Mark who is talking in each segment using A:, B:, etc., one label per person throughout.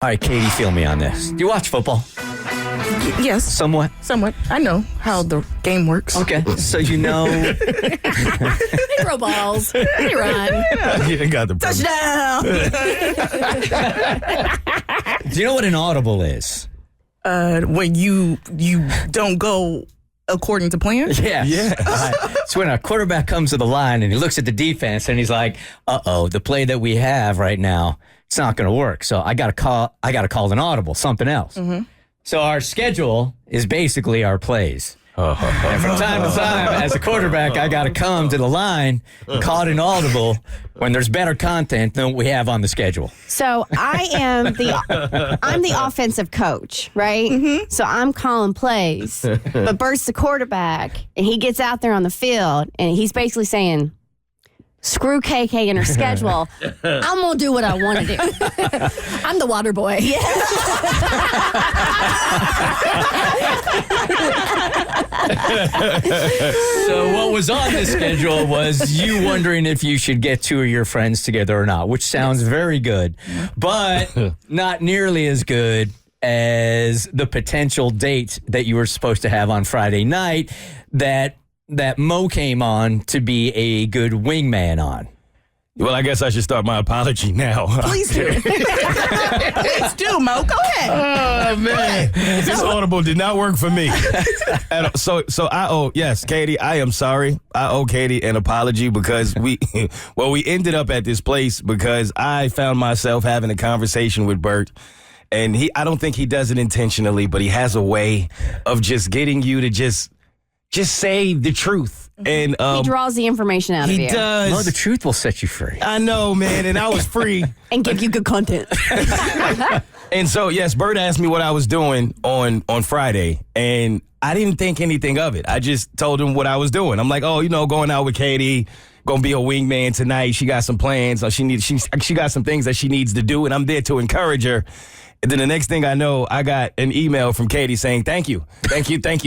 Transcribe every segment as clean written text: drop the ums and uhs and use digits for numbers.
A: All right, Keity, feel me on this. Do you watch football?
B: Yes.
A: Somewhat?
B: Somewhat. I know how the game works.
A: Okay, so you know...
C: They throw balls. They run.
D: You got the
B: Touchdown!
A: Do you know what an audible is?
B: When you don't go according to plan?
A: Yeah. It's when a quarterback comes to the line and he looks at the defense and he's like, uh-oh, the play that we have right now, it's not going to work. So I got to call an audible, something else. Mm-hmm. So our schedule is basically our plays. And from time to time, as a quarterback, I got to come to the line and call it an audible when there's better content than what we have on the schedule.
C: So I'm the offensive coach, right? Mm-hmm. So I'm calling plays. But Bert's the quarterback, and he gets out there on the field, and he's basically saying, screw KK and her schedule. I'm going to do what I want to do. I'm the water boy. Yeah.
A: So what was on the schedule was you wondering if you should get two of your friends together or not, which sounds very good, but not nearly as good as the potential date that you were supposed to have on Friday night that Mo came on to be a good wingman on.
D: Well, I guess I should start my apology now.
B: Please do. Please do, Mo. Go ahead.
D: Oh, man. This audible did not work for me. So I owe, yes, Keity, I am sorry. I owe Keity an apology because we ended up at this place because I found myself having a conversation with Bert. And I don't think he does it intentionally, but he has a way of just getting you to just say the truth. And
C: he draws the information out of you.
D: He does.
A: No, the truth will set you free.
D: I know, man, and I was free.
C: And give you good content.
D: And so, yes, Bert asked me what I was doing on Friday, and I didn't think anything of it. I just told him what I was doing. I'm like, going out with Keity, gonna be a wingman tonight. She got some plans. She got some things that she needs to do, and I'm there to encourage her. And then the next thing I know, I got an email from Keity saying, thank you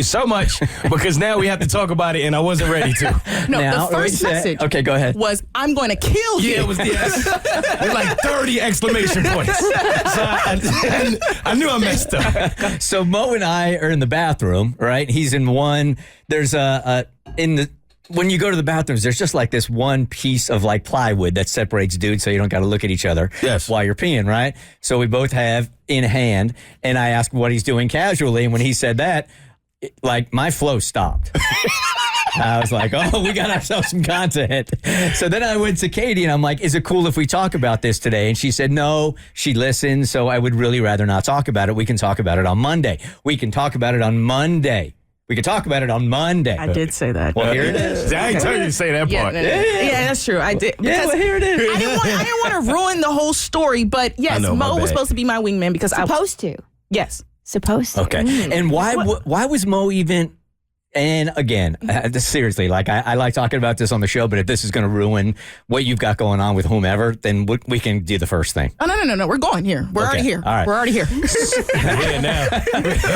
D: so much, because now we have to talk about it, and I wasn't redy to.
B: No,
A: now,
B: the first message
A: go ahead.
B: was, I'm going to kill you.
D: Yeah, it was with like 30 exclamation points. So I knew I messed up.
A: So Mo and I are in the bathroom, right? He's in one. There's when you go to the bathrooms, there's just like this one piece of like plywood that separates dudes so you don't got to look at each other while you're peeing, right? So we both have in hand, and I asked what he's doing casually, and when he said that, my flow stopped. I was like, we got ourselves some content. So then I went to Keity, and I'm like, is it cool if we talk about this today? And she said, no, she listened, so I would really rather not talk about it. We can talk about it on Monday. I could talk about it on Monday.
B: I did say that.
A: Well, here it is.
D: I ain't tell you to say that part.
B: Yeah, that's true. I did.
A: Here it is.
B: I didn't want to ruin the whole story, but yes, Mo was supposed to be my wingman because
C: Supposed to.
B: Yes.
C: Supposed to.
A: Okay. And why was Mo even... And again, seriously, I like talking about this on the show, but if this is going to ruin what you've got going on with whomever, then we can do the first thing.
B: Oh, no. We're going here. We're already here.
A: All right.
B: We're already here.
D: Yeah, now.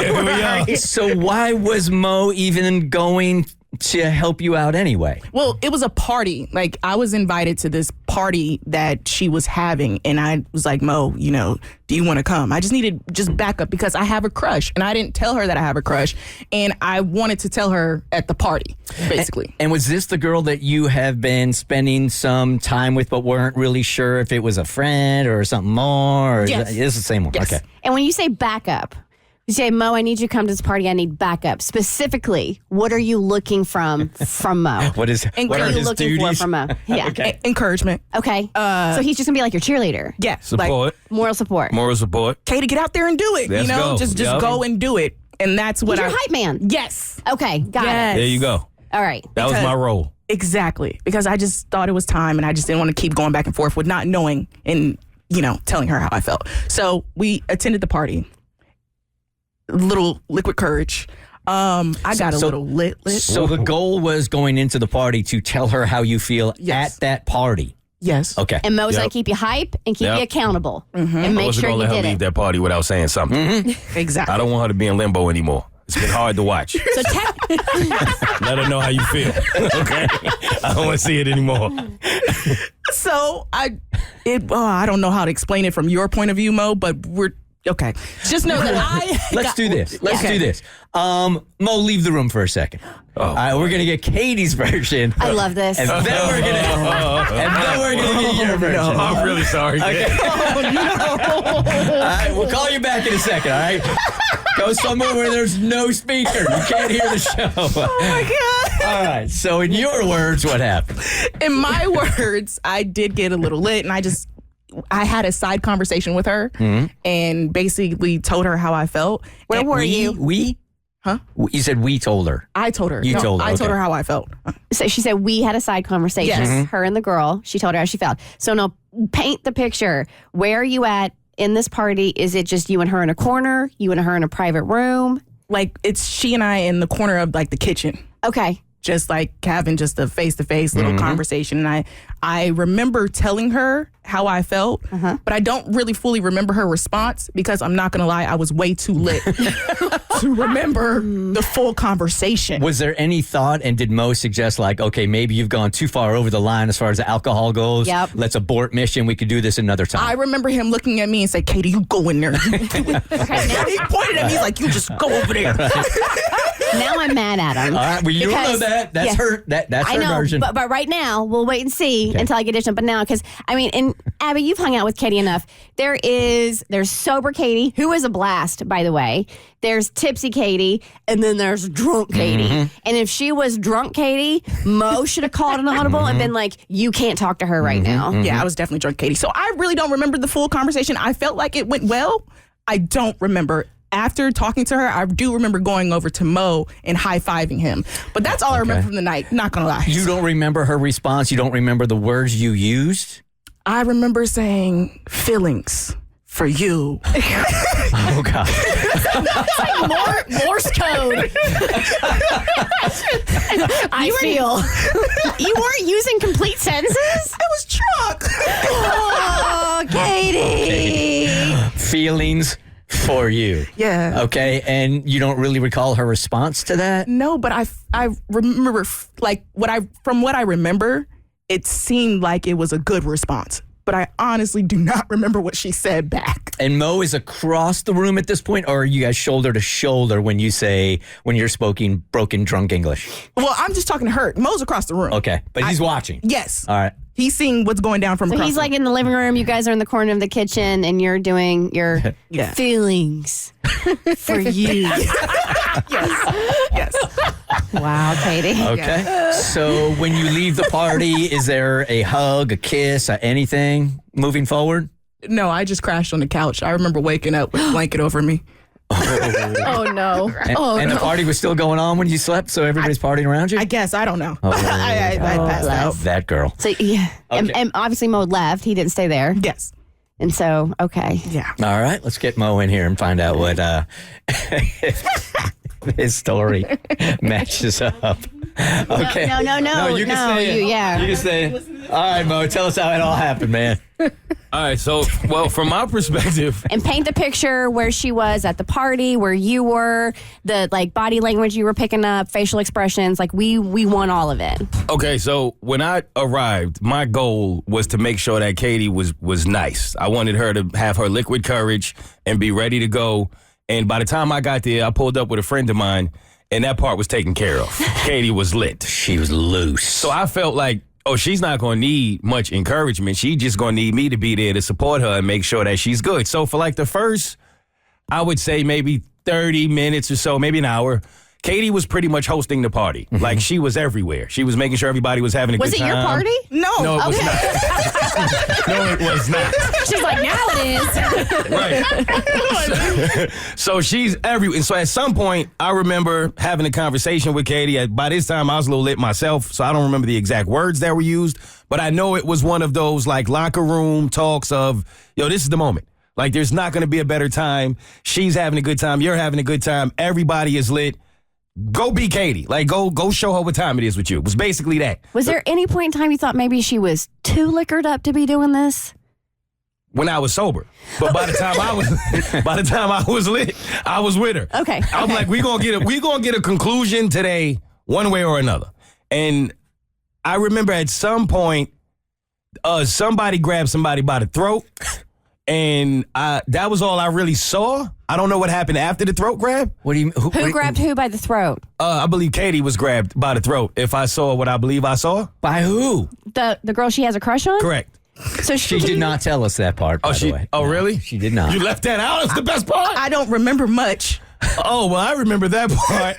D: Here we are.
A: So why was Mo even going to help you out anyway?
B: Well, it was a party. I was invited to this party that she was having, and I was like, Mo, do you want to come? I just needed backup because I have a crush, and I didn't tell her that I have a crush, and I wanted to tell her at the party, basically.
A: And was this the girl that you have been spending some time with but weren't really sure if it was a friend or something more? Or
B: yes.
A: It's the same one.
B: Yes.
A: Okay.
C: And when you say backup, you say, Mo, I need you to come to this party. I need backup. Specifically, what are you looking from Mo?
A: What are
C: you
A: his
C: looking
A: duties?
C: for from Mo? Yeah.
A: Okay.
B: Encouragement.
C: Okay. So he's just going to be like your cheerleader.
B: Yeah.
D: Support.
C: Moral support.
D: Moral support.
B: Katie, get out there and do it.
D: Let's go.
B: Just go and do it. And that's what
C: He's your hype man.
B: Yes.
C: Okay. Got
B: Yes.
C: it.
D: There you go.
C: All right.
D: That was my role.
B: Exactly. Because I just thought it was time, and I just didn't want to keep going back and forth with not knowing and, telling her how I felt. So we attended the party. Little liquid courage. I got a little lit.
A: So the goal was going into the party to tell her how you feel at that party.
B: Yes.
A: Okay.
C: And Mo's going to keep you hype and keep you accountable. Mm-hmm. And make sure
D: I wasn't going to
C: you
D: let her
C: did
D: leave
C: it.
D: that party without saying something.
A: Mm-hmm.
B: Exactly.
D: I don't want her to be in limbo anymore. It's been hard to watch.
C: So
D: Let her know how you feel. Okay? I don't want to see it anymore.
B: So I don't know how to explain it from your point of view, Mo, but we're Okay. Just know that
A: Let's do this. Let's do this. Mo, leave the room for a second. All right, we're gonna get Katie's version.
C: I love this.
A: And then we're gonna get your version.
D: I'm really sorry.
A: Okay. All right, we'll call you back in a second. All right. Go somewhere where there's no speaker. You can't hear the show.
B: Oh my God.
A: All right. So in your words, what happened?
B: In my words, I did get a little lit, and I had a side conversation with her and basically told her how I felt.
C: Where were you?
A: We?
B: Huh?
A: You said we told her.
B: I told her.
A: You told her.
B: I told
A: okay.
B: her how I felt.
C: So she said we had a side conversation.
B: Yes.
C: Her and the girl. She told her how she felt. So now paint the picture. Where are you at in this party? Is it just you and her in a corner? You and her in a private room?
B: Like, it's she and I in the corner of like the kitchen.
C: Okay.
B: Just like having just a face-to-face little conversation. And I remember telling her how I felt, but I don't really fully remember her response because I'm not going to lie, I was way too lit to remember the full conversation.
A: Was there any thought, and did Mo suggest like, okay, maybe you've gone too far over the line as far as the alcohol goes?
C: Yep.
A: Let's abort mission. We could do this another time.
B: I remember him looking at me and say, Katie, you go in there.
C: Okay, now,
B: He pointed at me, he's like, you just go over there.
C: now I'm mad at him.
A: All right, well, you don't know
C: Because-
A: that. That's
C: yeah.
A: her. That's
C: I
A: her
C: know,
A: version.
C: but right now we'll wait and see until I get additional. But now, because I mean, and Abby, you've hung out with Katie enough. There's sober Katie, who is a blast, by the way. There's tipsy Katie, and then there's drunk Katie. And if she was drunk Katie, Mo should have called an audible and been like, "You can't talk to her right now."
B: Yeah, I was definitely drunk, Katie. So I really don't remember the full conversation. I felt like it went well. I don't remember. After talking to her, I do remember going over to Mo and high-fiving him. But that's all I remember from the night, not gonna lie.
A: You don't remember her response? You don't remember the words you used?
B: I remember saying feelings for you.
A: Oh, God.
C: Morse code. I feel. You weren't using complete sentences?
B: I was drunk.
C: Oh, Katie.
A: Feelings for you.
B: Yeah.
A: Okay, and you don't really recall her response to that?
B: No, but I remember, like, from what I remember, it seemed like it was a good response. But I honestly do not remember what she said back.
A: And Mo is across the room at this point, or are you guys shoulder to shoulder when you're speaking broken drunk English?
B: Well, I'm just talking to her. Mo's across the room.
A: Okay, but he's watching.
B: Yes.
A: All right.
B: He's seeing what's going down from
C: So
B: across
C: he's
B: the
C: like in the living room. You guys are in the corner of the kitchen, and you're doing your
B: Yeah.
C: feelings for you.
B: Yes.
C: Wow, Katie.
A: Okay. So when you leave the party, is there a hug, a kiss, anything moving forward?
B: No, I just crashed on the couch. I remember waking up with a blanket over me.
C: Oh, no.
A: And the party was still going on when you slept, so everybody's partying around you?
B: I guess. I don't know. I passed out.
A: That girl.
C: So, yeah.
A: Okay.
C: And obviously, Mo left. He didn't stay there.
B: Yes.
C: And so, okay.
B: Yeah.
A: All right, let's get Mo in here and find out what his story matches up. Okay.
C: No,
A: you can stay in.
C: yeah.
A: You can stay in. All right, Mo, tell us how it all happened, man.
D: All right, so, well, from my perspective,
C: And paint the picture where she was at the party, where you were, the like body language you were picking up, facial expressions. Like we want all of it.
D: okay, so when I arrived, my goal was to make sure that Katie was nice. I wanted her to have her liquid courage and be ready to go. And by the time I got there, I pulled up with a friend of mine, and that part was taken care of. Katie was lit.
A: She was loose.
D: So I felt like, oh, she's not going to need much encouragement. She's just going to need me to be there to support her and make sure that she's good. So for like the first, I would say maybe 30 minutes or so, maybe an hour, Katie was pretty much hosting the party. Like, she was everywhere. She was making sure everybody was having a
C: Was
D: good
C: it
D: time.
C: your party?
B: No.
D: No, it was
C: Okay.
D: not. No, it was not.
C: She's like, now it is.
D: Right. So she's everywhere. And so at some point, I remember having a conversation with Katie. By this time, I was a little lit myself, so I don't remember the exact words that were used. But I know it was one of those, like, locker room talks of, yo, this is the moment. Like, there's not going to be a better time. She's having a good time. You're having a good time. Everybody is lit. Go be Katie. Like, go show her what time it is with you. It was basically that.
C: Was there any point in time you thought maybe she was too liquored up to be doing this?
D: When I was sober. But by the time I was lit, I was with her.
C: Okay.
D: I'm like, we're gonna get a conclusion today, one way or another. And I remember at some point, somebody grabbed somebody by the throat, and that was all I really saw. I don't know what happened after the throat grab.
A: What do you?
C: Who grabbed who by the throat?
D: I believe Keity was grabbed by the throat. If I saw what I believe I saw,
A: By who?
C: The girl she has a crush on?
D: correct.
C: So
A: She did not tell us that part. By the way.
D: Oh, really?
A: She did not.
D: You left that out. That's the best part.
B: I don't remember much.
D: Oh, well, I remember that part.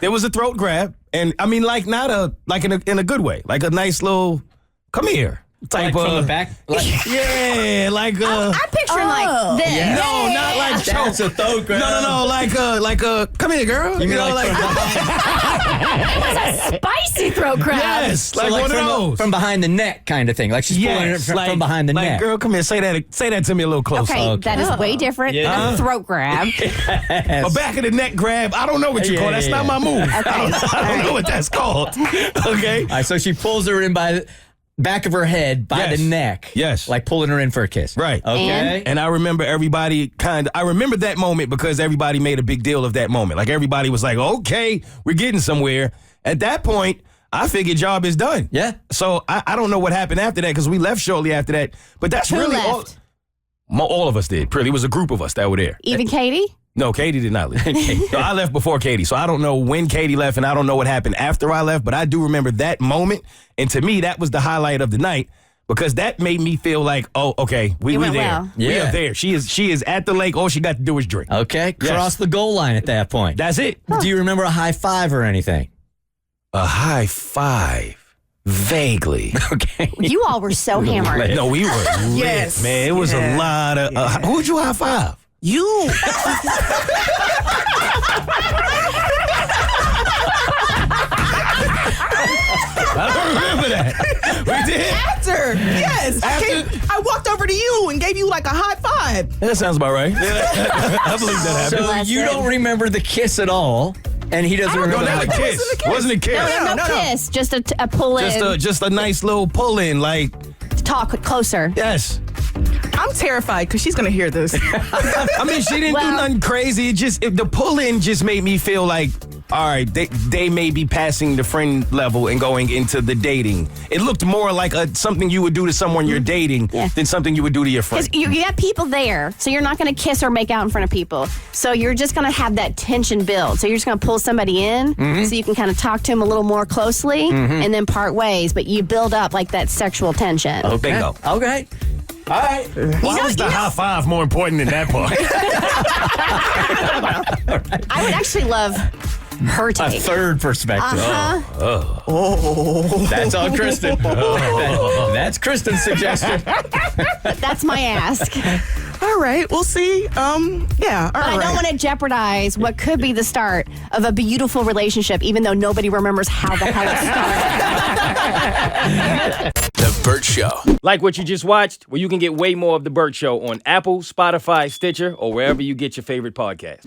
D: There was a throat grab, and I mean, like in a good way, like a nice little come here type
A: Like from the back. Like,
D: Yeah, like
C: I'm picturing like this.
A: Yeah.
D: no, not like
A: that's a throat grab.
D: No, like come here, girl.
A: You mean like
C: Spicy throat grab.
D: yes,
A: So
D: like one of those.
A: from behind the neck kind of thing. Like she's pulling it from behind the neck.
D: Girl, come here. Say that to me a little closer.
C: Okay, that is way different than a throat grab.
D: A back of the neck grab. I don't know what you call. That's not my move. I don't know what that's called. Okay.
A: All right, so she pulls her in by the back of her head, by the neck.
D: Yes.
A: Like pulling her in for a kiss.
D: Right.
A: Okay.
D: And I remember I remember that moment because everybody made a big deal of that moment. Like everybody was like, okay, we're getting somewhere. At that point, I figured job is done.
A: Yeah.
D: So I don't know what happened after that because we left shortly after that. But that's
C: Who
D: really
C: left?
D: all of us did. Pretty. It was a group of us that were there.
C: Even Keity?
D: No, Keity did not leave. No, I left before Keity. So I don't know when Keity left and I don't know what happened after I left, but I do remember that moment. And to me, that was the highlight of the night because that made me feel like, oh, okay, we
C: went
D: there.
C: well.
D: We
A: Yeah.
D: are there. She is at the lake. All she got to do is drink.
A: Okay.
D: Yes.
A: Cross the goal line at that point.
D: That's it.
A: Do you remember a high five or anything?
D: A high five. Vaguely.
A: Okay.
C: You all were so hammered.
D: No, we were lit,
B: Yes.
D: man. It was a lot of... who'd you high five?
B: You.
D: I don't remember that. We did?
B: After. Yes. I walked over to you and gave you like a high five.
D: That sounds about right. I believe that happened.
A: So you don't remember the kiss at all, and he doesn't remember
D: No, not a
A: the
D: kiss. Wasn't a kiss.
C: No kiss, just a pull in.
D: Just a nice little pull in, like,
C: Talk closer.
D: yes.
B: I'm terrified because she's going to hear this.
D: I mean, she didn't do
C: Well-
D: nothing crazy. The pull in just made me feel like, all right, they may be passing the friend level and going into the dating. It looked more like something you would do to someone you're dating than something you would do to your friend.
C: Because you got people there, so you're not going to kiss or make out in front of people. So you're just going to have that tension build. So you're just going to pull somebody in so you can kind of talk to them a little more closely and then part ways. But you build up like that sexual tension.
D: Oh, bingo.
A: Okay. All right.
D: Why was the high five more important than that part?
C: I would actually love her
A: A
C: take.
A: third perspective. That's all Kristen. That's Kristen's suggestion.
C: That's my ask.
B: All right. We'll see. Yeah. All
C: But I don't want to jeopardize what could be the start of a beautiful relationship, even though nobody remembers how the hell it started.
E: The Bert Show.
F: Like what you just watched? Well, you can get way more of The Bert Show on Apple, Spotify, Stitcher, or wherever you get your favorite podcasts.